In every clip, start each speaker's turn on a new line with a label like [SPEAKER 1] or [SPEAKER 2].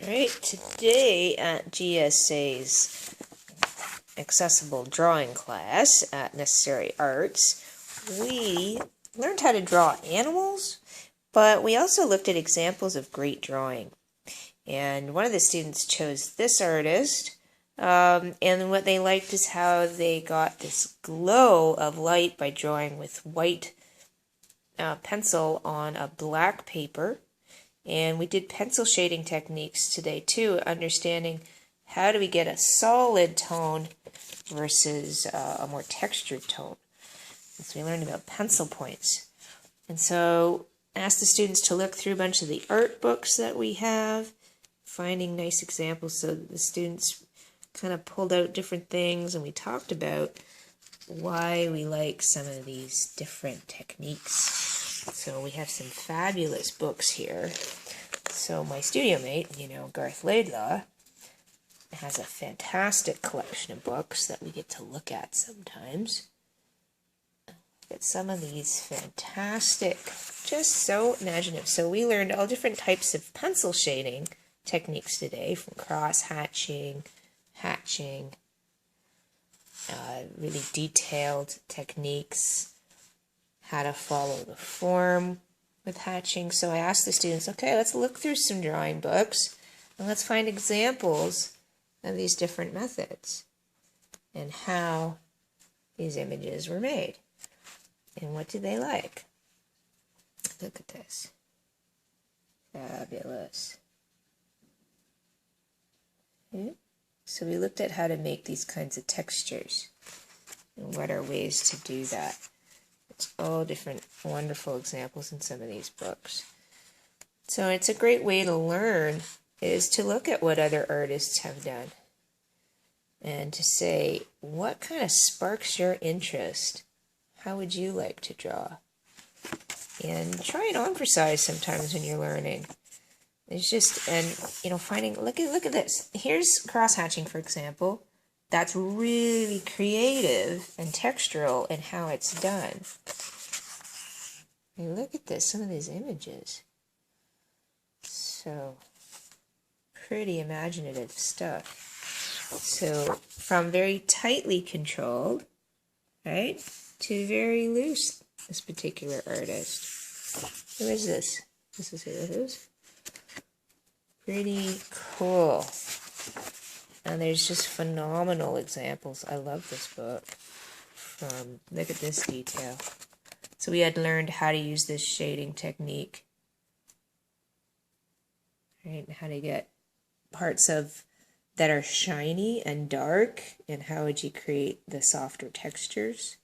[SPEAKER 1] Alright, today at GSA's accessible drawing class at Necessary Arts, we learned how to draw animals, but we also looked at examples of great drawing. And one of the students chose this artist, and what they liked is how they got this glow of light by drawing with white pencil on a black paper. And we did pencil shading techniques today too, understanding how do we get a solid tone versus a more textured tone. And so we learned about pencil points. And so I asked the students to look through a bunch of the art books that we have, finding nice examples. So the students kind of pulled out different things, and we talked about why we like some of these different techniques. So we have some fabulous books here. So my studio mate, Garth Laidlaw, has a fantastic collection of books that we get to look at sometimes. Get some of these fantastic, just so imaginative. So we learned all different types of pencil shading techniques today, from cross-hatching, hatching, really detailed techniques, how to follow the form with hatching. So I asked the students, okay, let's look through some drawing books and let's find examples of these different methods and how these images were made and what did they like. Look at this. Fabulous. Okay. So we looked at how to make these kinds of textures and what are ways to do that. It's all different wonderful examples in some of these books. So it's a great way to learn is to look at what other artists have done and to say, what kind of sparks your interest? How would you like to draw? And try and on for size sometimes when you're learning. It's just, and finding, look at this. Here's cross-hatching, for example. That's really creative and textural in how it's done. I mean, look at this, some of these images. So, pretty imaginative stuff. So, from very tightly controlled, right, to very loose, this particular artist. Who is this? This is who it is. Pretty cool. And there's just phenomenal examples. I love this book. Look at this detail. So we had learned how to use this shading technique. Right, and how to get parts that are shiny and dark, and how would you create the softer textures.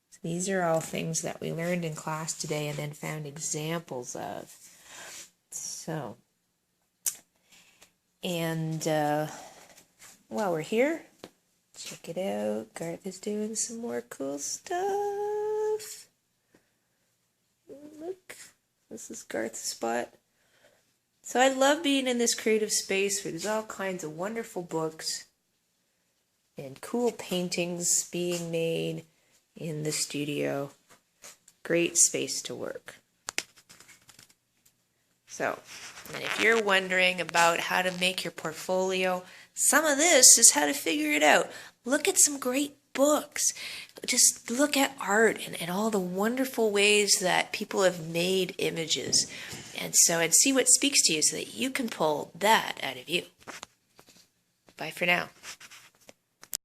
[SPEAKER 1] So these are all things that we learned in class today and then found examples of. So, and while we're here, check it out. Garth is doing some more cool stuff. Look, this is Garth's spot. So I love being in this creative space where there's all kinds of wonderful books and cool paintings being made in the studio. Great space to work. So, and if you're wondering about how to make your portfolio, some of this is how to figure it out. Look at some great books. Just look at art and all the wonderful ways that people have made images. And see what speaks to you so that you can pull that out of you. Bye for now.